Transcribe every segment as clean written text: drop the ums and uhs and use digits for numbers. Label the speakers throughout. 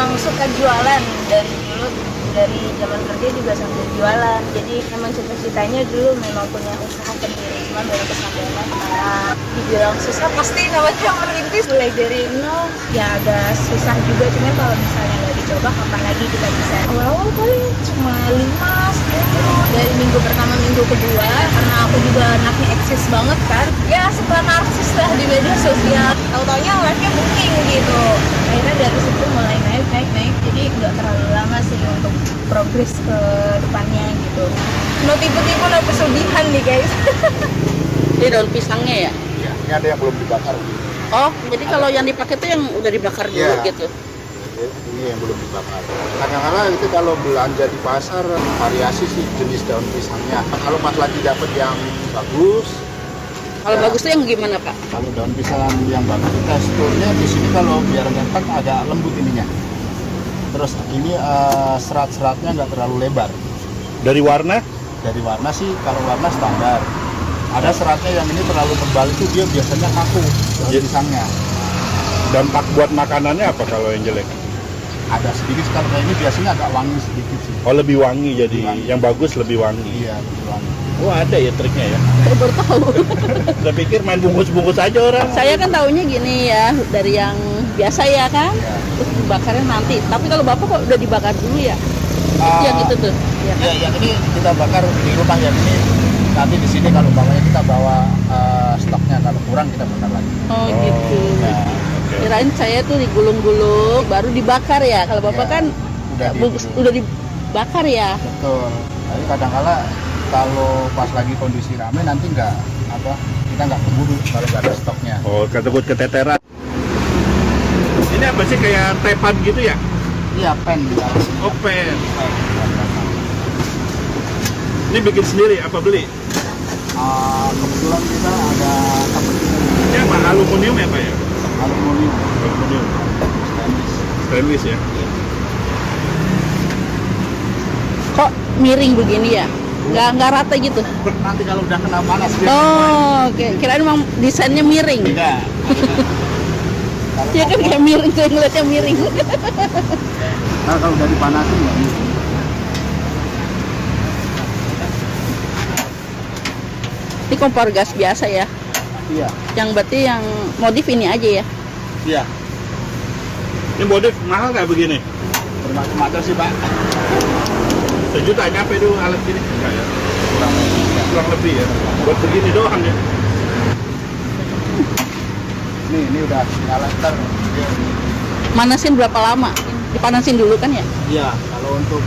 Speaker 1: memang suka jualan dari dulu, dari zaman kerja juga sambil jualan. Jadi memang cita-citanya dulu memang punya usaha sendiri, cuma baru kesampaian karena dibilang susah pasti namanya merintis mulai dari nol ya agak susah juga, cuma kalau misalnya nggak dicoba kapan lagi kita bisa. Awal-awal paling cuma 5-10 dari minggu pertama minggu kedua, karena aku juga anaknya eksis banget kan, ya suka narsis lah di media sosial, tahu-taunya live-nya booking gitu. Akhirnya dari situ mulai naik, jadi nggak terlalu lama sih untuk progres ke depannya gitu. No tipu-tipu, no pesugihan nih guys.
Speaker 2: Ini daun pisangnya ya?
Speaker 3: Ya, ini ada yang belum dibakar.
Speaker 2: Oh, jadi kalau yang dipakai itu yang udah dibakar dulu
Speaker 3: Iya.
Speaker 2: gitu?
Speaker 3: Ini yang belum dibakar. Kadang-kadang itu kalau belanja di pasar variasi sih jenis daun pisangnya. Kalau pas lagi dapet yang bagus.
Speaker 2: Kalau
Speaker 3: ya,
Speaker 2: bagus tuh yang gimana Pak?
Speaker 3: Kalau daun pisang yang bagus teksturnya di sini kalau biar ngetek agak lembut ininya. Terus ini serat-seratnya nggak terlalu lebar.
Speaker 4: Dari warna?
Speaker 3: Dari warna sih kalau warna standar. Ada seratnya yang ini terlalu tebal itu dia biasanya kaku daun
Speaker 4: Iya.
Speaker 3: pisangnya.
Speaker 4: Dampak buat makanannya apa kalau yang jelek?
Speaker 3: Ada sedikit kalau kayak ini biasanya agak wangi sedikit sih.
Speaker 4: Oh, lebih wangi jadi.
Speaker 3: Lebih wangi.
Speaker 4: Yang bagus lebih wangi.
Speaker 3: Iya, lebih wangi.
Speaker 4: Oh, ada ya triknya ya.
Speaker 2: Saya baru tahu.
Speaker 4: Saya pikir main bungkus-bungkus aja orang.
Speaker 2: Saya kan taunya gini ya, dari yang biasa ya kan,
Speaker 3: Iya.
Speaker 2: terus dibakarnya nanti. Tapi kalau Bapak kok udah dibakar dulu ya? Yang itu tuh. Ya, kan?
Speaker 3: Ya, yang ini kita bakar di rumah yang ini. Nanti di sini kalau bawanya kita bawa stoknya, kalau kurang kita bakar lagi.
Speaker 2: Oh gitu.
Speaker 3: Ya,
Speaker 4: Oke.
Speaker 2: Kirain saya tuh digulung-gulung, baru dibakar ya. Kalau Bapak
Speaker 3: Ya,
Speaker 2: kan udah dibakar ya.
Speaker 3: betul. Tapi kadang-kala kalau pas lagi kondisi rame nanti kita nggak keburu kalau nggak ada stoknya.
Speaker 4: Oh, takut keteteran. Ini apa sih kayak tepan gitu ya?
Speaker 3: Iya, pen kita.
Speaker 4: Oh, pen. Ini bikin sendiri apa beli?
Speaker 3: Kebetulan kita ada
Speaker 4: Ini apa? Aluminium ya Pak ya?
Speaker 3: aluminium,
Speaker 4: Aluminium.
Speaker 3: stainless.
Speaker 4: Stainless ya?
Speaker 2: Kok miring begini ya? Nggak rata gitu.
Speaker 3: Nanti kalau udah kena panas dia
Speaker 2: Oh, oke. Kirain memang desainnya miring.
Speaker 3: enggak.
Speaker 2: Ya kan kayak miring, saya ngeliatnya miring.
Speaker 3: Kalau udah dipanasin nggak bisa.
Speaker 2: Ini kompor gas biasa ya.
Speaker 3: Iya,
Speaker 2: Yang berarti yang modif ini aja ya.
Speaker 3: iya.
Speaker 4: Ini modif mahal nggak begini?
Speaker 3: Bermacam-macam sih, Pak.
Speaker 4: Sejuta nyampe dulu alat gini? Enggak ya?
Speaker 3: Kurang lebih.
Speaker 4: Kurang lebih ya? Buat begini doang ya?
Speaker 3: Ini udah nyala ntar.
Speaker 2: Manasin berapa lama? Dipanasin dulu kan ya?
Speaker 3: Iya, kalau untuk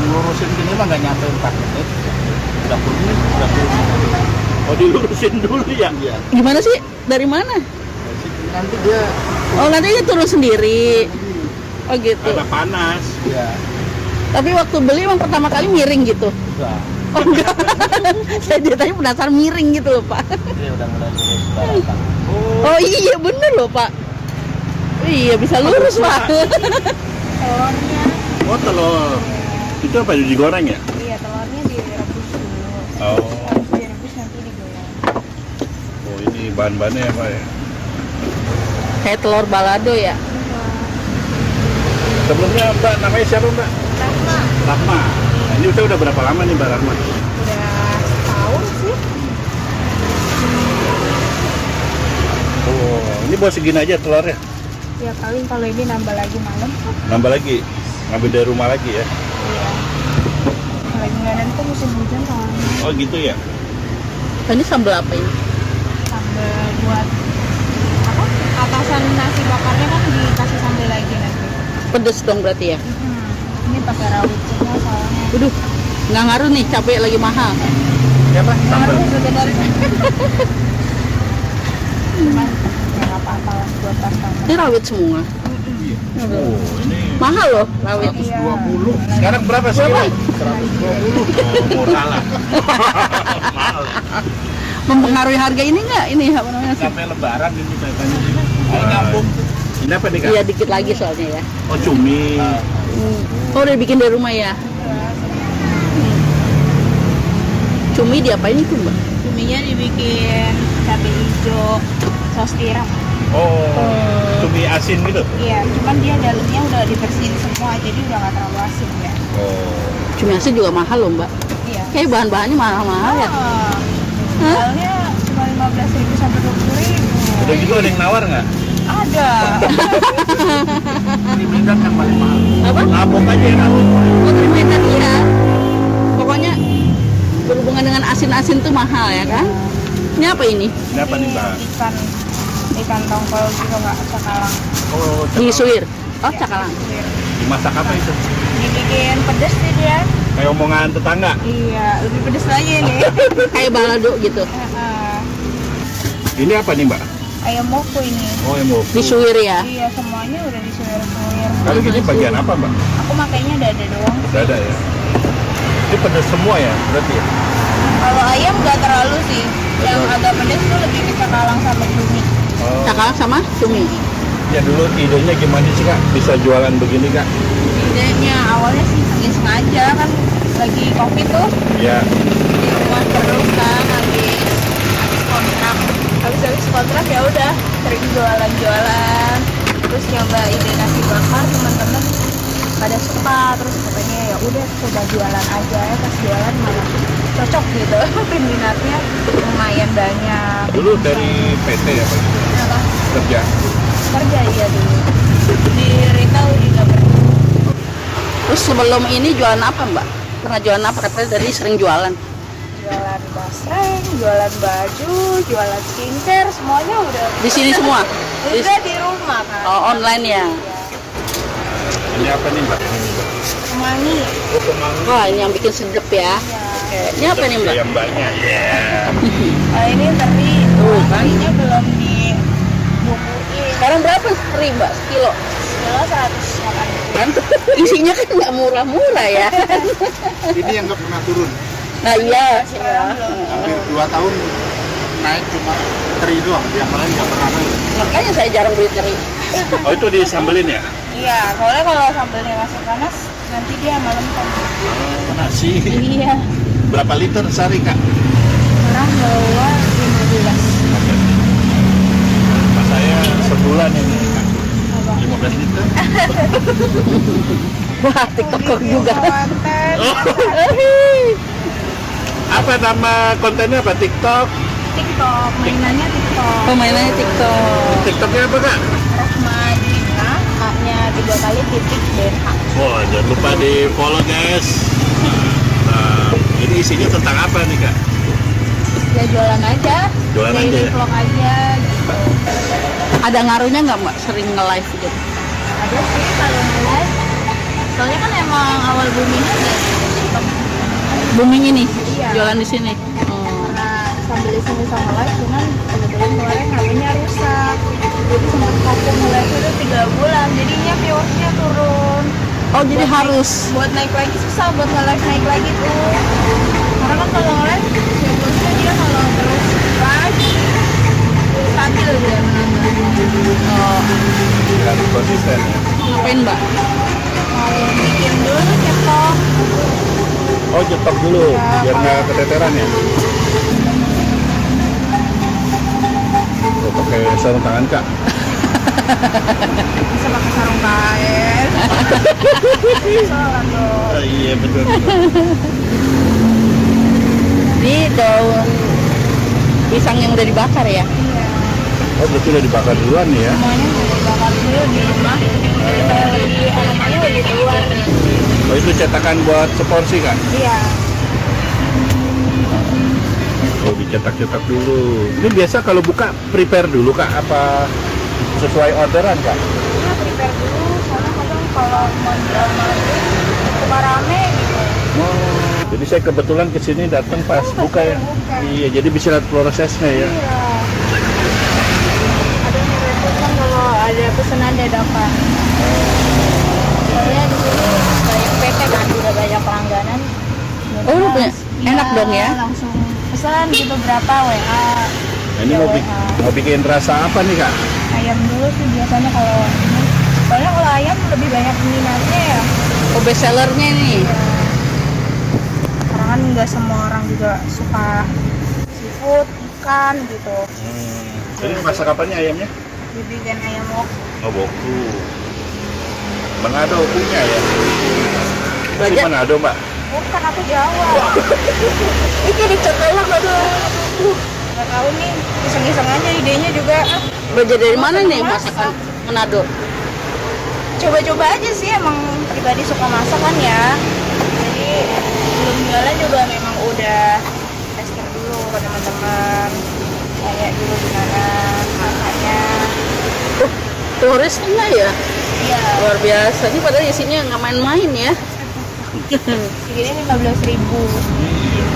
Speaker 3: ngurusin gini mah nggak nyampe 4 menit. Udah kuning, udah kuning.
Speaker 4: Oh, dilurusin dulu ya?
Speaker 3: Iya.
Speaker 2: Gimana sih? Dari mana?
Speaker 3: Nanti dia
Speaker 2: Oh, nanti dia turun sendiri. Oh gitu.
Speaker 4: Ada panas.
Speaker 3: Iya,
Speaker 2: Tapi waktu beli emang pertama kali miring gitu.
Speaker 3: udah.
Speaker 2: Oh enggak. Saya dia tadi penasaran miring gitu loh, Pak.
Speaker 3: Dia udah mulai lurus daratan.
Speaker 2: Oh iya bener loh, Pak. Iya bisa lurus, Pak.
Speaker 1: Telurnya,
Speaker 4: Oh, telur. Itu apa? Digoreng ya?
Speaker 1: iya telurnya direbus dulu.
Speaker 4: Oh.
Speaker 1: Habis direbus nanti digoreng.
Speaker 4: Oh, ini bahan-bahannya ya Pak ya?
Speaker 2: Kayak telur balado ya.
Speaker 4: Sebelumnya Mbak, namanya siapa Mbak?
Speaker 1: Rahma
Speaker 4: Rahma. Nah, ini udah berapa lama nih Mbak Rahma?
Speaker 1: udah setahun sih.
Speaker 4: Oh, ini buat segini aja telurnya?
Speaker 1: Ya paling kalau ini nambah lagi malam.
Speaker 4: Nambah lagi? Ngambil dari rumah lagi ya?
Speaker 1: Iya. Lagi nggak ada tuh musim hujan soalnya.
Speaker 4: Oh gitu ya?
Speaker 2: Ini sambal apa ini?
Speaker 1: Sambal buat apa? Atasan nasi bakarnya kan dikasih sambal lagi nanti.
Speaker 2: Pedes dong berarti ya.
Speaker 1: Ini pakai rawit semua soalnya.
Speaker 2: Waduh, nggak ngaruh nih, cabai lagi mahal.
Speaker 4: Ya Pak, sambal.
Speaker 1: Baru sebenarnya. Cuman ya nggak apa-apa lah buat pasangan.
Speaker 2: Ini rawit semua.
Speaker 4: Oh, ini
Speaker 2: Mahal loh rawit.
Speaker 3: 120.
Speaker 4: sekarang berapa sih?
Speaker 2: Berapa?
Speaker 3: 120.
Speaker 4: Oh, murah lah. Mahal.
Speaker 2: Mempengaruhi harga ini nggak? Ini apa namanya sih?
Speaker 4: Sampai lebaran ini katanya. Ayo nyambung. Ini apa nih Kak?
Speaker 2: Iya dikit lagi soalnya ya.
Speaker 4: Oh, cumi.
Speaker 2: Oh udah bikin dari rumah ya. Cumi diapain itu Mbak?
Speaker 1: Cuminya dibikin cabai hijau, saus tiram.
Speaker 4: Oh, lebih asin gitu.
Speaker 1: Iya, cuman dia dalamnya udah dibersihin semua, jadi udah nggak terlalu asin ya.
Speaker 4: Oh.
Speaker 2: Cumi asin juga mahal loh mbak.
Speaker 1: Iya.
Speaker 2: Kayak bahan-bahannya mahal-mahal ya.
Speaker 1: Soalnya cuma 15.000 sampai 20.000.
Speaker 4: Udah gitu ada yang nawar nggak?
Speaker 1: Ada.
Speaker 3: Ini Medan yang paling mahal.
Speaker 2: Apa?
Speaker 4: Labok aja ya labok.
Speaker 2: Oh Medan iya. Pokoknya berhubungan dengan asin-asin tuh mahal ya kan? Ini apa ini?
Speaker 4: Ini apa nih mbak?
Speaker 1: Ikan tongkol gitu nggak cakalang.
Speaker 4: Oh,
Speaker 2: Disuir. Oh cakalang.
Speaker 4: dimasak apa itu?
Speaker 1: Dibikin pedes sih dia.
Speaker 4: Kayak omongan tetangga.
Speaker 1: Iya, lebih pedes lagi nih.
Speaker 2: Kayak balado gitu.
Speaker 4: Ini apa nih mbak?
Speaker 1: Ayam moku ini.
Speaker 4: Oh yang mau.
Speaker 2: Disuir ya.
Speaker 1: Iya, semuanya udah disuir-suir.
Speaker 4: Kalau gini bagian apa mbak?
Speaker 1: Aku makainya dada doang.
Speaker 4: Dada ya. Ini pedas semua ya berarti ya?
Speaker 1: Kalau ayam nggak terlalu sih. Yang agak pedes tuh lebih ke cakalang sama cumi.
Speaker 4: Oh.
Speaker 2: Cakalang sama cumi.
Speaker 4: Ya dulu idenya gimana sih kak? Bisa jualan begini kak?
Speaker 1: Idenya awalnya sih sengaja kan lagi covid tuh
Speaker 4: Ya.
Speaker 1: di rumah terus kan habis kontrak. Habis kontrak ya udah sering jualan-jualan. Terus nyoba ide nasi bakar, teman-teman pada suka, terus katanya ya udah coba jualan aja ya, pas jualan malah cocok gitu. Peminatnya lumayan banyak.
Speaker 4: Dulu dari PT ya pak?
Speaker 1: Apa?
Speaker 4: Kerja.
Speaker 1: Kerja iya dulu di retail di Gaber.
Speaker 2: Terus sebelum ini jualan apa mbak? Pernah jualan apa? Katanya dari sering jualan.
Speaker 1: Jualan basreng, jualan baju, jualan skincare, semuanya udah
Speaker 2: Di sini semua?
Speaker 1: udah di rumah kan.
Speaker 2: Oh online ya?
Speaker 4: Ini apa nih mbak?
Speaker 1: Kemangi.
Speaker 4: Oh kemangi.
Speaker 2: Wah ini yang bikin sedep ya. Oke. Ini apa nih mbak?
Speaker 4: Yang mbaknya. Ya.
Speaker 1: Ini teri,
Speaker 2: Kan?
Speaker 1: terinya belum dibumbuin.
Speaker 2: Sekarang berapa teri mbak? Sekilo?
Speaker 1: Kilo 180.
Speaker 2: Kan? Isinya kan nggak murah-murah ya.
Speaker 3: Ini yang nggak pernah turun.
Speaker 2: Nah iya.
Speaker 1: Sekarang belum.
Speaker 3: Hampir 2 tahun naik cuma teri doang, yang lain nggak pernah naik.
Speaker 2: Makanya saya jarang beli teri.
Speaker 4: Oh itu disambelin ya?
Speaker 1: Iya, soalnya kalau sambelnya masih panas, nanti dia malam kan.
Speaker 4: Nasi.
Speaker 1: Iya.
Speaker 4: Berapa liter sehari kak?
Speaker 1: Orang bawa 15.
Speaker 4: Mas saya sebulan ini kak.
Speaker 1: Apa?
Speaker 4: 15 liter.
Speaker 2: Wah tiktok juga.
Speaker 1: Konten.
Speaker 4: Apa nama kontennya apa? TikTok?
Speaker 1: TikTok, mainannya TikTok.
Speaker 2: Pemainannya tiktok.
Speaker 4: TikToknya apa kak?
Speaker 1: Rahmadina, A-nya 3 kali titik DH.
Speaker 4: Wah jangan lupa di follow guys. Nah, ini isinya tentang apa nih kak?
Speaker 1: Ya jualan aja.
Speaker 4: Jualan
Speaker 1: daily
Speaker 4: aja ya?
Speaker 1: vlog aja gitu.
Speaker 2: Ada ngaruhnya nggak mbak sering nge-live gitu?
Speaker 1: Ada sih kalau ngeliat. Soalnya kan emang awal boomingnya dari TikTok.
Speaker 2: Booming ini
Speaker 1: Iya.
Speaker 2: jualan di sini.
Speaker 1: Karena sambil iseng sama live, cuman kebetulan kemarin HP-nya rusak. Jadi sempat vakum live itu 3 bulan. Jadinya viewersnya turun.
Speaker 2: Oh jadi harus.
Speaker 1: Buat naik lagi susah, buat nge-live naik lagi tuh. Karena kan kalau nge-live viewersnya dia kalau terus live stabil dia menambah.
Speaker 2: Oh,
Speaker 4: Harus konsisten ya.
Speaker 2: ngapain mbak?
Speaker 1: Mau bikin dulu TikTok.
Speaker 4: Oh nyetok dulu biar nggak keteteran ya. Oh, pakai sarung tangan kak.
Speaker 1: Bisa pakai sarung kain. Soalnya tuh.
Speaker 4: Oh, iya betul.
Speaker 2: Ini daun pisang yang udah dibakar ya?
Speaker 1: Iya.
Speaker 4: Oh berarti udah dibakar duluan nih ya.
Speaker 1: Semuanya udah dibakar dulu di rumah. Supaya lebih aromanya lebih keluar.
Speaker 4: Oh itu cetakan buat seporsi kan?
Speaker 1: Iya.
Speaker 4: Oh dicetak-cetak dulu. Ini biasa kalau buka prepare dulu kak? Apa sesuai orderan kak?
Speaker 1: Kita prepare dulu. Soalnya kadang kalau mau jual malam suka rame gitu.
Speaker 4: Oh, jadi saya kebetulan kesini datang pas buka ya.
Speaker 1: Buka.
Speaker 4: Iya, jadi bisa lihat prosesnya ya.
Speaker 1: Iya. Ada yang repotan kalau ada pesanan dadakan. Soalnya di sini banyak PT kan, udah banyak pelangganan.
Speaker 2: Oh, lu punya? Enak dong ya?
Speaker 1: Langsung pesan gitu berapa WA.
Speaker 4: Nah, ini
Speaker 1: Ya,
Speaker 4: mau,
Speaker 1: WA.
Speaker 4: mau bikin rasa apa nih kak?
Speaker 1: Ayam dulu sih biasanya kalau ini. Soalnya kalau ayam lebih banyak minatnya ya.
Speaker 2: Oh best sellernya nih.
Speaker 1: Karena kan nggak semua orang juga suka seafood, ikan gitu.
Speaker 4: Jadi masak apanya ayamnya?
Speaker 1: Dibikin ayam wok.
Speaker 4: Oh, boku. Manado punya ya? Masih
Speaker 2: Belajar.
Speaker 4: Manado, Mbak?
Speaker 1: Bukan, aku Jawa.
Speaker 2: Itu ada cakalang, aduh.
Speaker 1: Nggak tahu nih, iseng-iseng aja idenya juga.
Speaker 2: Belajar dari mana nih
Speaker 1: Masak.
Speaker 2: masakan Manado?
Speaker 1: Coba-coba aja sih, emang pribadi suka masak kan ya. Jadi belum jualan juga memang udah tester dulu ke teman-teman. Kayak dulu gimana makannya.
Speaker 2: Turis enggak ya?
Speaker 1: Iya,
Speaker 2: Luar biasa. Ini padahal isinya nggak main-main ya.
Speaker 1: segini 15.000.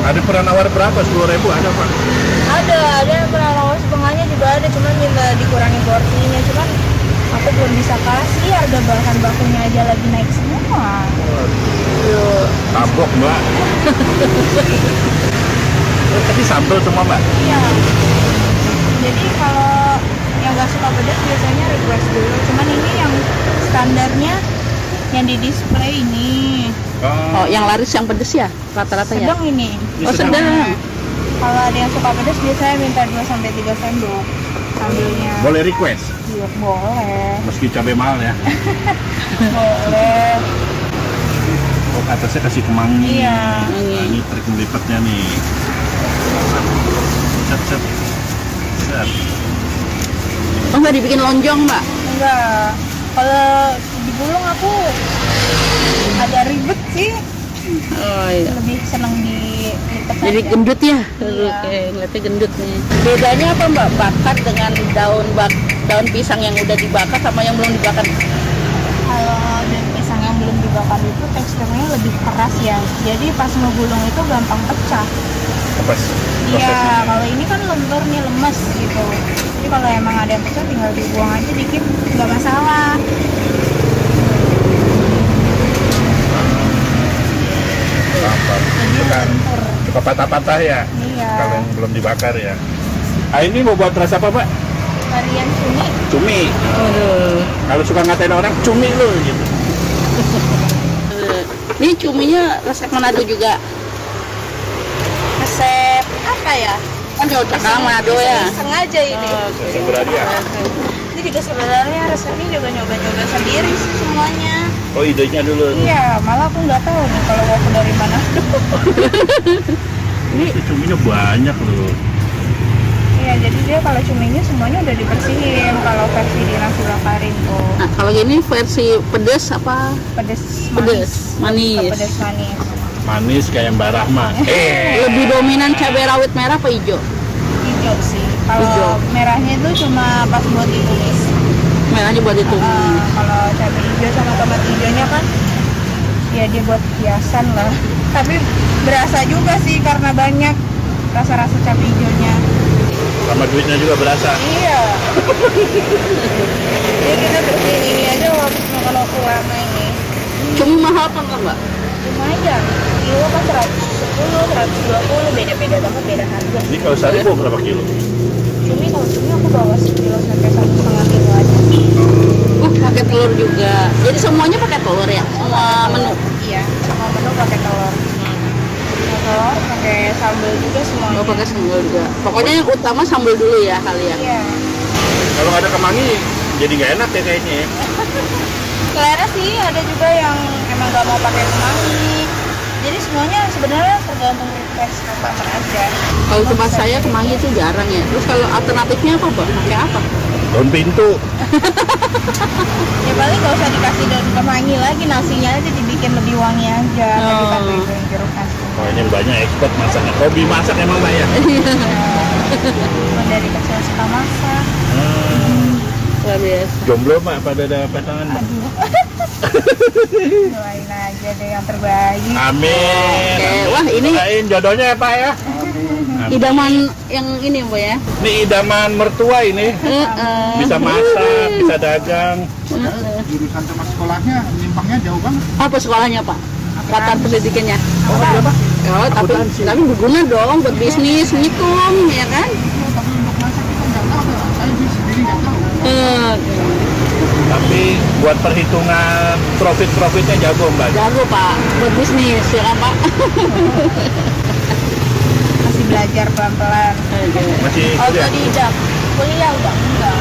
Speaker 4: Ada pernah nawar berapa? 10.000 ada, Pak?
Speaker 1: Ada yang pernah lawas setengahnya juga ada, cuman minta dikurangi porsinya. Cuman aku belum bisa kasih, harga bahan bakunya aja lagi naik semua.
Speaker 2: Yuk.
Speaker 4: Tabok, Mbak. Tadi sambal semua, Mbak?
Speaker 1: Iya. Jadi kalau yang nggak suka pedas biasanya request dulu. Cuman ini yang standarnya yang di display ini.
Speaker 2: Oh, yang laris yang pedes ya? Rata-rata ya?
Speaker 1: Sedang ini.
Speaker 2: Oh, sedang.
Speaker 1: Kalau ada yang suka pedas biasanya minta 2-3 sendok sambilnya.
Speaker 4: Boleh request?
Speaker 1: Iya, boleh.
Speaker 4: Meski cabai mahal ya.
Speaker 1: Boleh.
Speaker 4: Oh, atasnya kasih kemangi.
Speaker 1: Iya.
Speaker 4: Nah, ini trik melipatnya nih. Set, set. Set.
Speaker 2: Oh, nggak dibikin lonjong, Mbak?
Speaker 1: Enggak. Kalau digulung aku agak ribet sih.
Speaker 2: Oh iya.
Speaker 1: Lebih seneng dilipat
Speaker 2: Jadi
Speaker 1: aja.
Speaker 2: gendut ya?
Speaker 1: Iya.
Speaker 2: Oke, ngeliatnya gendut nih. Bedanya apa, Mbak? Bakar dengan daun pisang yang udah dibakar sama yang belum dibakar?
Speaker 1: Kalau daun pisang yang belum dibakar itu teksturnya lebih keras ya. Jadi pas ngegulung itu gampang pecah.
Speaker 4: Pas
Speaker 1: Iya,
Speaker 4: prosesnya.
Speaker 1: kalau ini kan lentur nih, lemes gitu. Jadi kalau emang ada yang pecah tinggal dibuang aja dikit, nggak masalah.
Speaker 4: Gampang.
Speaker 1: Jadi
Speaker 4: Itu kan
Speaker 1: lentur.
Speaker 4: suka patah-patah ya?
Speaker 1: Iya.
Speaker 4: Kalau yang belum dibakar ya. Ah, ini mau buat rasa apa, Pak?
Speaker 1: Varian cumi.
Speaker 4: Cumi.
Speaker 2: Aduh.
Speaker 4: Kalau suka ngatain orang, cumi lu gitu.
Speaker 2: Ini cuminya resep Manado juga.
Speaker 1: Resep apa ya?
Speaker 2: Kan jauh cakalang Manado ya.
Speaker 1: Sengaja ini.
Speaker 4: Saya berani ya.
Speaker 1: Ini juga sebenarnya resepnya juga nyoba-nyoba sendiri sih semuanya.
Speaker 4: Oh, idenya dulu.
Speaker 1: Iya, malah aku nggak tahu nih kalau aku dari mana.
Speaker 4: Ini cuminya banyak loh.
Speaker 1: Iya, jadi dia kalau cuminya semuanya udah dibersihin. Kalau versi di nasi bakarin tuh
Speaker 2: Nah, kalau gini versi pedes apa?
Speaker 1: pedes
Speaker 2: Pedes, manis.
Speaker 1: Pedes manis.
Speaker 4: Manis kayak Mbak Rahma.
Speaker 2: Lebih dominan cabai rawit merah apa hijau?
Speaker 1: Hijau sih.
Speaker 2: Hijau.
Speaker 1: Kalau merahnya itu cuma pas buat ditumis.
Speaker 2: Merahnya buat ditumis.
Speaker 1: Kalau cabai hijau sama tomat hijaunya kan ya dia buat hiasan lah. Tapi berasa juga sih karena banyak rasa-rasa cabai hijaunya.
Speaker 4: Sama duitnya juga berasa.
Speaker 1: Iya. Jadi kita bersihin ini aja waktu makan waktu lama ini.
Speaker 2: Cumi mahal apa enggak, Mbak?
Speaker 1: Lumayan. Kilo kan 110, 120, beda-beda banget, beda harga.
Speaker 4: Ini kalau sehari mau berapa kilo?
Speaker 1: Cumi kalau cumi aku bawa 1 kilo sampai 1,5 kilo aja.
Speaker 2: Pakai telur juga. Jadi semuanya pakai telur ya? Semua menu.
Speaker 1: Iya, semua menu pakai telur. Pakai telur, pakai sambal juga semuanya.
Speaker 2: Oh, pakai sambal juga. Pokoknya yang utama sambal dulu ya kalian.
Speaker 1: Iya.
Speaker 4: Kalau nggak ada kemangi, jadi nggak enak ya kayaknya ya.
Speaker 1: Selera sih ada juga yang emang gak mau pakai kemangi. Jadi semuanya sebenarnya tergantung request customer aja.
Speaker 2: Kalau tempat saya kemangi itu jarang ya. Terus kalau alternatifnya apa, Mbak? Pakai apa?
Speaker 4: Daun pintu.
Speaker 1: Ya paling gak usah dikasih daun kemangi lagi, nasinya aja dibikin lebih wangi aja. Nggak
Speaker 2: Oh.
Speaker 1: ditambahin jeruk nasi.
Speaker 4: Oh, ini banyak expert masaknya. Hobi masak emang Mbak ya?
Speaker 1: Cuma dari kecil suka masak.
Speaker 2: Luar biasa.
Speaker 4: Jomblo Mbak, pada ada pasangan Mbak?
Speaker 1: Doain aja deh yang terbaik.
Speaker 4: Amin.
Speaker 2: Oke,
Speaker 4: Amin.
Speaker 2: wah, ini-
Speaker 4: Doain jodohnya ya Pak ya.
Speaker 2: Idaman yang ini, Mbak ya.
Speaker 4: Ini idaman mertua ini. Bisa masak, bisa dagang.
Speaker 3: Jurusan sama sekolahnya nyimpangnya jauh banget.
Speaker 2: Apa sekolahnya, Pak? Latar pendidikannya.
Speaker 4: Oh, iya Pak.
Speaker 2: Oh, tapi berguna dong buat bisnis, ngitung, ya kan?
Speaker 3: Tapi untuk masak kita nggak tahu. Saya sendiri nggak tahu.
Speaker 4: Tapi buat perhitungan profitnya jago Mbak.
Speaker 2: Jago, Pak, buat bisnis, ya kan, Pak?
Speaker 1: Masih belajar pelan-pelan.
Speaker 4: Masih kuliah.
Speaker 1: Autodidak. Kuliah udah enggak.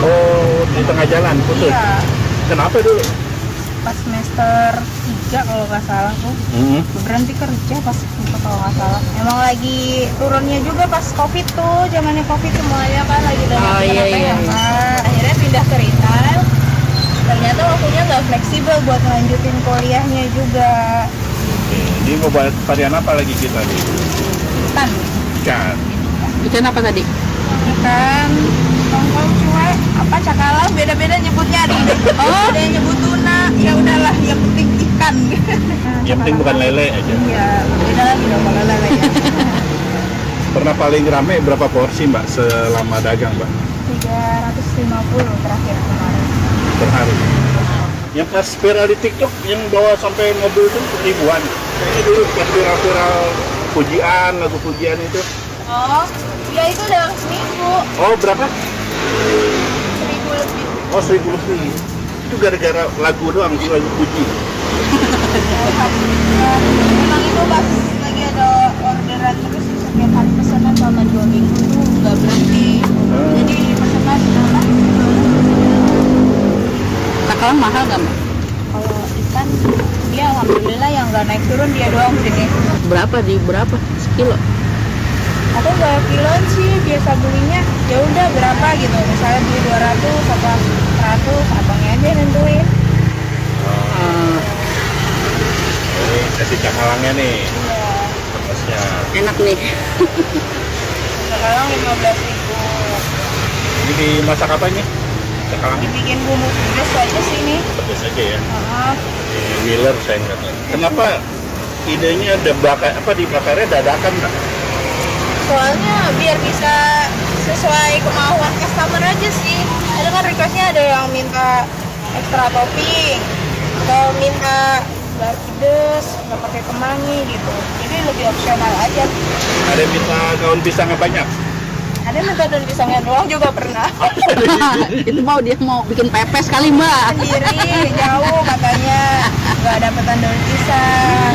Speaker 4: Oh, di tengah jalan putus.
Speaker 1: Iya,
Speaker 4: Kenapa dulu?
Speaker 1: pas semester 3 kalau nggak salah tuh. Berhenti kerja pas itu kalau nggak salah. Emang lagi turunnya juga pas covid tuh, zamannya covid semuanya kan lagi banyak
Speaker 2: Oh, iya, iya.
Speaker 1: Akhirnya pindah ke Rintan. Ternyata waktunya nggak fleksibel buat lanjutin kuliahnya juga.
Speaker 4: Oke, ini mau buat varian apa lagi kita nih?
Speaker 1: Kan,
Speaker 4: Ikan.
Speaker 2: Ikan apa tadi?
Speaker 1: ikan, tongkol cuek, apa cakalang, beda-beda nyebutnya ada. Ada yang nyebut tuna, ya udahlah, yang penting ikan.
Speaker 4: Yang penting bukan lele aja.
Speaker 1: Iya, beda lagi dong kalau lele ya.
Speaker 4: Pernah paling rame berapa porsi mbak selama dagang mbak?
Speaker 1: 350 terakhir kemarin.
Speaker 4: Per hari? Yang pas viral di TikTok yang bawa sampai mobil itu ribuan. Kayaknya dulu pas viral-viral pujian, lagu pujian itu.
Speaker 1: Oh, ya itu dalam seminggu
Speaker 4: Oh berapa?
Speaker 1: 1000 lebih.
Speaker 4: Oh 1000 lebih. Itu gara-gara lagu doang, lagu puji.
Speaker 1: Memang itu pas lagi ada orderan terus sih, setiap hari pesanan selama 2 minggu tuh nggak berhenti. Jadi pesanan berapa?
Speaker 2: Cakalang mahal nggak mbak?
Speaker 1: Kalau ikan dia alhamdulillah yang nggak naik turun dia doang sini.
Speaker 2: Berapa sekilo?
Speaker 1: Aku nggak kiloan sih, biasa belinya ya udah berapa gitu. Misalnya beli 200 atau 100, abangnya aja yang nentuin.
Speaker 4: Ini kasih cakalangnya nih.
Speaker 1: Iya.
Speaker 4: Atasnya.
Speaker 2: Enak nih.
Speaker 1: Sekarang 15.000.
Speaker 4: Ini dimasak apa ini? Cakalangnya?
Speaker 1: Dibikin bumbu pedas aja sih ini.
Speaker 4: Pedas aja ya.
Speaker 1: Maaf.
Speaker 4: Di Miller saya ingatnya. Kenapa idenya dibakarnya dadakan nggak?
Speaker 1: Soalnya biar bisa sesuai kemauan customer aja sih. Ada kan requestnya ada yang minta ekstra topping atau minta bar pedes nggak pakai kemangi gitu. Jadi lebih opsional aja.
Speaker 4: Ada yang minta daun pisangnya banyak.
Speaker 1: Ada yang minta daun pisangnya doang juga pernah.
Speaker 2: Itu dia mau bikin pepes kali mbak.
Speaker 1: Sendiri jauh katanya nggak dapetan daun pisang.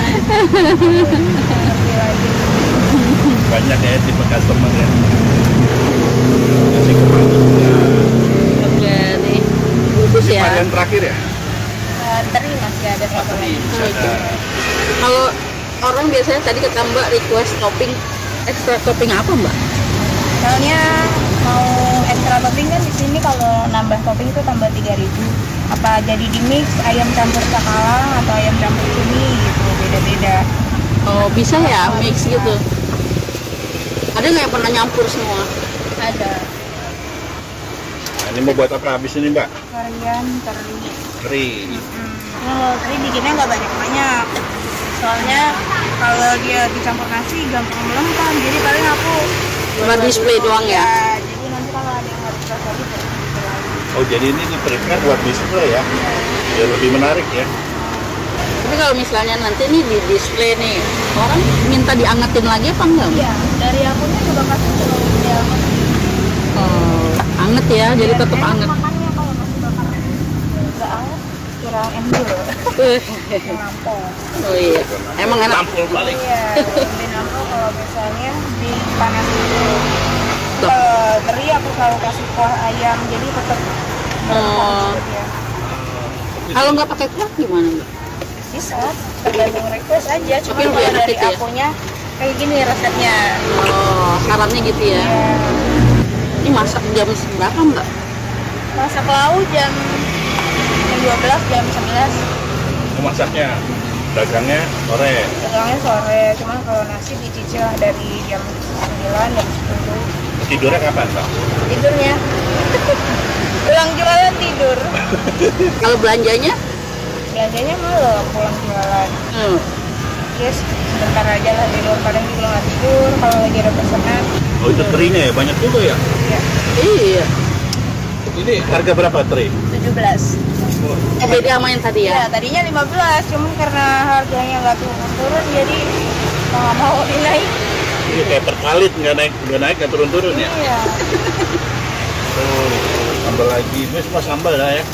Speaker 1: Ngerti lagi.
Speaker 4: Banyak ya tipe customer ya. Kasih kemangi.
Speaker 2: Oke nih, bungkus ya.
Speaker 4: Varian terakhir ya?
Speaker 1: Teri masih ada satu lagi.
Speaker 2: Kalau orang biasanya tadi kata mbak request topping, ekstra topping apa mbak?
Speaker 1: Soalnya mau ekstra topping kan di sini kalau nambah topping itu tambah 3.000. Apa jadi di mix ayam campur cakalang atau ayam campur cumi gitu, beda-beda.
Speaker 2: Oh bisa ya mix gitu. Ada nggak yang pernah nyampur semua?
Speaker 1: Ada
Speaker 4: Nah, ini mau buat apa habis ini mbak?
Speaker 1: varian teri.
Speaker 4: Teri.
Speaker 1: Kalau teri bikinnya nggak banyak-banyak. Soalnya kalau dia dicampur nasi gampang melempem. Jadi paling aku
Speaker 2: Cuma display doang ya?
Speaker 1: Jadi nanti kalau ada yang harus rasa lagi baru display lagi.
Speaker 4: Oh jadi ini prepare buat display ya? Biar lebih menarik ya?
Speaker 2: Tapi kalau misalnya nanti nih di display nih, orang minta diangetin lagi apa enggak mbak?
Speaker 1: Iya, dari akunya juga kasih kalau dia
Speaker 2: Oh, anget ya, jadi tetap
Speaker 1: enak
Speaker 2: anget.
Speaker 1: makannya kalau masih bakar nggak anget kurang endul nampol.
Speaker 2: Oh iya, emang enak.
Speaker 4: Tampul balik.
Speaker 1: Iya, lebih nampol kalau misalnya dipanasin dulu.
Speaker 2: Tuh.
Speaker 1: Kalau teri aku selalu kasih kuah ayam, jadi tetap
Speaker 2: Oh.
Speaker 1: ya.
Speaker 2: Kalau nggak pakai kuah gimana mbak?
Speaker 1: Bisa, tergantung request aja. Cuma
Speaker 2: Tapi lebih
Speaker 1: kalau
Speaker 2: enak
Speaker 1: dari
Speaker 2: gitu ya?
Speaker 1: akunya kayak gini resepnya.
Speaker 2: Oh, syaratnya gitu ya.
Speaker 1: Iya.
Speaker 2: Ini masak jam berapa mbak?
Speaker 1: Masak lauk jam 12, jam 11.
Speaker 4: Masaknya, dagangnya sore.
Speaker 1: Pulangnya sore, cuman kalau nasi dicicil dari jam 9, jam 10.
Speaker 4: Tidurnya kapan mbak?
Speaker 1: Tidurnya pulang jualan tidur.
Speaker 2: Kalau belanjanya?
Speaker 1: Biasanya malam pulang jualan. Yes, sebentar aja lah tidur, kadang juga nggak tidur kalau lagi ada pesanan.
Speaker 4: Oh itu terinya ya, banyak juga ya?
Speaker 1: Ya,
Speaker 2: Iya.
Speaker 4: Ini harga berapa teri?
Speaker 1: 17.
Speaker 2: Beda sama yang tadi
Speaker 1: Ya,
Speaker 2: ya?
Speaker 1: tadinya 15, cuman karena harganya nggak turun-turun jadi mau nggak mau dinaik.
Speaker 4: Ini kayak perkalit, nggak naik, nggak turun-turun ya?
Speaker 1: Iya.
Speaker 4: Oh, sambal lagi, ini semua sambal lah ya?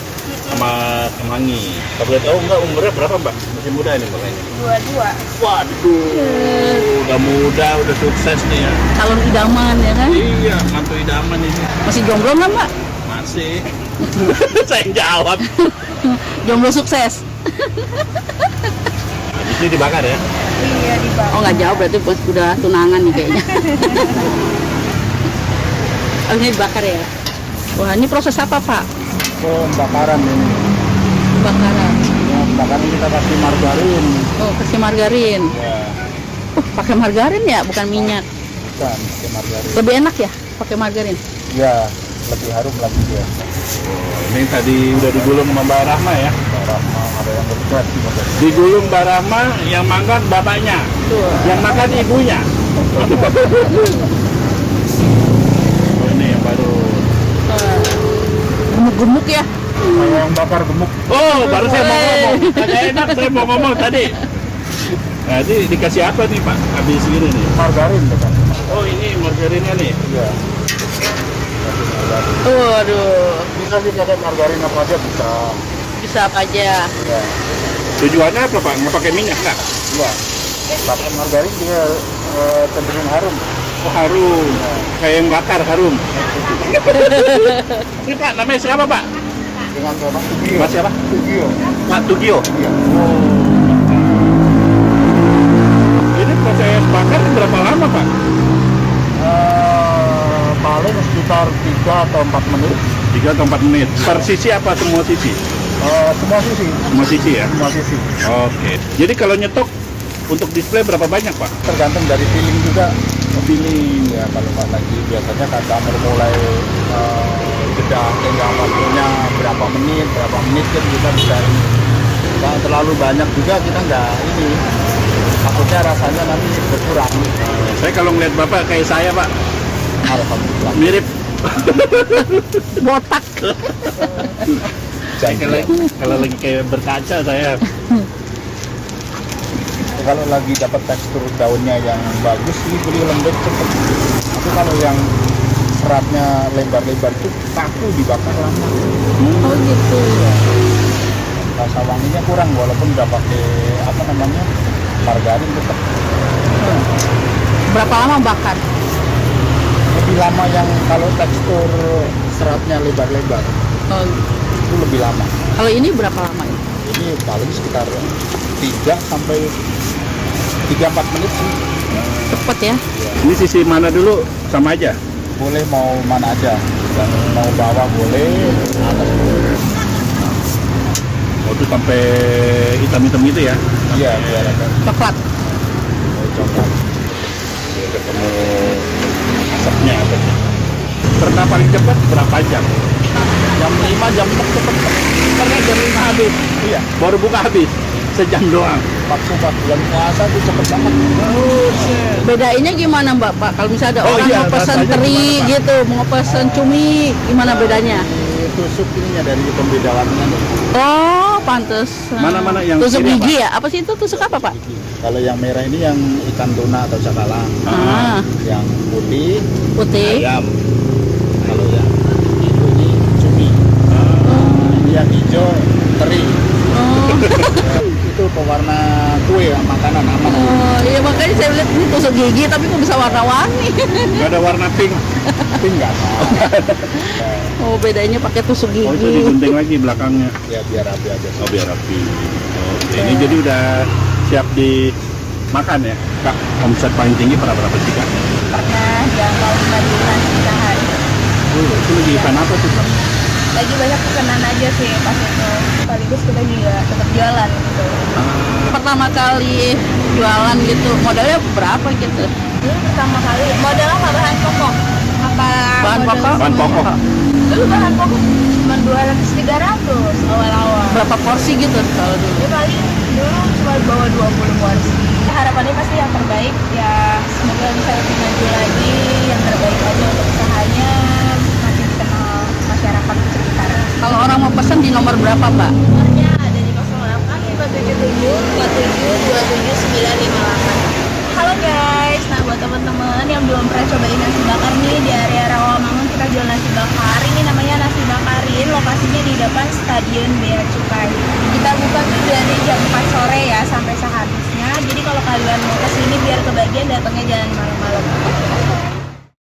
Speaker 4: Sama kemangi. Kalau boleh tahu nggak umurnya berapa mbak? Masih muda ini mbak ini?
Speaker 1: 22.
Speaker 4: Waduh, udah muda, udah sukses nih ya.
Speaker 2: Calon idaman ya kan?
Speaker 4: Iya, mantu idaman ini.
Speaker 2: Masih jomblo nggak mbak?
Speaker 4: sih? Saya yang jawab.
Speaker 2: Jomblo sukses.
Speaker 4: Habis ini dibakar ya?
Speaker 1: Iya di bawah.
Speaker 2: Oh nggak jauh berarti pas udah tunangan nih kayaknya. Oh ini dibakar ya? Wah ini proses apa Pak?
Speaker 3: Oh, bakaran ini.
Speaker 2: Bakaran.
Speaker 3: Ya, bakaran kita kasih margarin.
Speaker 2: Oh kasih margarin.
Speaker 3: Ya,
Speaker 2: Pakai margarin ya, bukan minyak.
Speaker 3: bukan pakai margarin.
Speaker 2: Lebih enak ya pakai margarin.
Speaker 3: Ya, lebih harum lagi dia.
Speaker 4: Ini tadi udah digulung sama Mbak Rahma ya?
Speaker 3: Rahma ada yang berdekat.
Speaker 4: Digulung Mbak Rahma, yang makan bapaknya,
Speaker 2: Tuh.
Speaker 4: yang makan ibunya. Oh, ini yang baru.
Speaker 2: Gemuk-gemuk ya.
Speaker 3: Saya yang bakar gemuk.
Speaker 4: Oh, baru saya mau ngomong. Agak enak saya mau ngomong tadi. Nah, ini dikasih apa nih Pak? Habis gini nih.
Speaker 3: Margarin dekat.
Speaker 4: Oh, ini margarinnya nih.
Speaker 3: Iya.
Speaker 2: Waduh,
Speaker 3: Bisa sih pakai margarin apa aja bisa.
Speaker 2: bisa apa aja.
Speaker 3: Ya,
Speaker 4: Tujuannya apa Pak? Nggak pakai minyak nggak?
Speaker 3: iya. Pakai margarin dia cenderung harum.
Speaker 4: Oh, harum. Kayak yang bakar harum. Ini Pak, namanya siapa Pak?
Speaker 3: Dengan siapa? Tugio.
Speaker 4: Pak siapa?
Speaker 3: Tugio.
Speaker 4: Pak Tugio.
Speaker 3: Iya.
Speaker 4: Ini proses bakar berapa lama Pak?
Speaker 3: Paling sekitar 3 atau 4 menit.
Speaker 4: 3 atau 4 menit. Per sisi apa semua sisi?
Speaker 3: Semua sisi.
Speaker 4: Semua sisi ya?
Speaker 3: Semua sisi.
Speaker 4: Oke. Jadi kalau nyetok untuk display berapa banyak Pak?
Speaker 3: Tergantung dari feeling juga. Feeling ya, kalau pas lagi biasanya customer mulai jeda tinggal waktunya berapa menit kan kita bisa ini. Kalau terlalu banyak juga kita nggak ini. Takutnya rasanya nanti berkurang.
Speaker 4: Saya kalau ngeliat Bapak kayak saya Pak,
Speaker 3: Alhamdulillah.
Speaker 4: mirip.
Speaker 2: Botak.
Speaker 4: Saya kalau lagi kayak berkaca saya.
Speaker 3: Kalau lagi dapat tekstur daunnya yang bagus, ini beli lembek cepet. Tapi kalau yang seratnya lebar-lebar itu kaku dibakar lama.
Speaker 2: Oh gitu.
Speaker 3: Rasa wanginya kurang walaupun udah pakai apa namanya margarin tetap
Speaker 2: Berapa lama bakar?
Speaker 3: lebih lama yang kalau tekstur seratnya lebar-lebar
Speaker 2: Oh,
Speaker 3: itu lebih lama.
Speaker 2: kalau ini berapa lama ya?
Speaker 3: Ini paling sekitar 3 sampai 3-4 menit sih.
Speaker 2: Cepet ya.
Speaker 4: Ini sisi mana dulu sama aja?
Speaker 3: Boleh mau mana aja. Dan mau bawah boleh, atas boleh.
Speaker 4: Oh, itu sampai hitam-hitam gitu ya?
Speaker 3: Iya, biar ada
Speaker 2: Coklat.
Speaker 3: coklat.
Speaker 4: Biar ketemu asapnya apa sih? Pernah paling cepat berapa jam?
Speaker 3: Jam 5, jam 6 cepet.
Speaker 4: Karena jam 5 habis.
Speaker 3: Iya,
Speaker 4: Baru buka habis. Sejam doang.
Speaker 3: waktu bulan puasa itu cepet banget.
Speaker 2: Bedainnya gimana Mbak Pak? Kalau misalnya ada
Speaker 4: Oh
Speaker 2: orang
Speaker 4: iya,
Speaker 2: mau pesan
Speaker 4: rasanya
Speaker 2: teri
Speaker 4: gimana, Pak?
Speaker 2: gitu, mau pesan cumi, gimana bedanya?
Speaker 3: Tusuk ininya dari pembeda warnanya nih.
Speaker 2: Oh, pantes.
Speaker 4: Mana-mana yang
Speaker 2: tusuk
Speaker 4: kiri,
Speaker 2: gigi ya? Apa sih itu tusuk apa Pak?
Speaker 3: Kalau yang merah ini yang ikan tuna atau cakalang.
Speaker 2: Ah,
Speaker 3: Yang putih
Speaker 2: putih.
Speaker 4: Ayam.
Speaker 3: kalau yang itu ini cumi. Ini yang hijau teri.
Speaker 2: Oh,
Speaker 3: Itu pewarna kue makanan aman.
Speaker 2: oh, iya makanya saya lihat ini tusuk gigi tapi kok bisa warna-warni.
Speaker 4: Nggak ada warna pink.
Speaker 3: Tapi nggak tahu.
Speaker 2: Oh, bedanya pakai tusuk
Speaker 4: Oh, itu
Speaker 2: gigi.
Speaker 4: digunting lagi belakangnya.
Speaker 3: Ya biar rapi aja.
Speaker 4: Oh, biar rapi. Oke, ini jadi udah siap dimakan ya? Kak, omset paling tinggi berapa sih Kak?
Speaker 1: Pernah jangkau 5 juta sehari.
Speaker 4: Itu lagi ikan apa tuh Kak?
Speaker 1: Lagi banyak pesanan aja sih pas itu. Sekaligus kita juga tetap jualan gitu.
Speaker 2: Pertama kali jualan gitu, modalnya berapa gitu?
Speaker 1: Dulu pertama kali modalnya nggak bahan pokok. Apa
Speaker 2: Bahan
Speaker 1: modal
Speaker 2: pokok?
Speaker 4: Bahan pokok.
Speaker 1: Dulu bahan pokok cuma 200-300 awal-awal.
Speaker 2: Berapa porsi gitu kalau dulu?
Speaker 1: Ya paling dulu cuma bawa 20 porsi. Harapannya pasti yang terbaik ya, semoga bisa lebih maju lagi, yang terbaik aja untuk usahanya, makin dikenal masyarakat sekitar.
Speaker 2: Kalau orang mau pesan di nomor berapa Mbak?
Speaker 1: Nomornya ada di 08 577 47 27 958. Halo guys, nah buat teman-teman yang belum pernah cobain nasi bakar nih di area Rawamangun, kita jual nasi bakar. Ini namanya nasi bakarin, lokasinya di depan Stadion Bea Cukai. Kita buka tuh dari jam 4 sore ya sampai sehabisnya. Jadi kalau kalian mau kesini biar kebagian datangnya jangan malam-malam.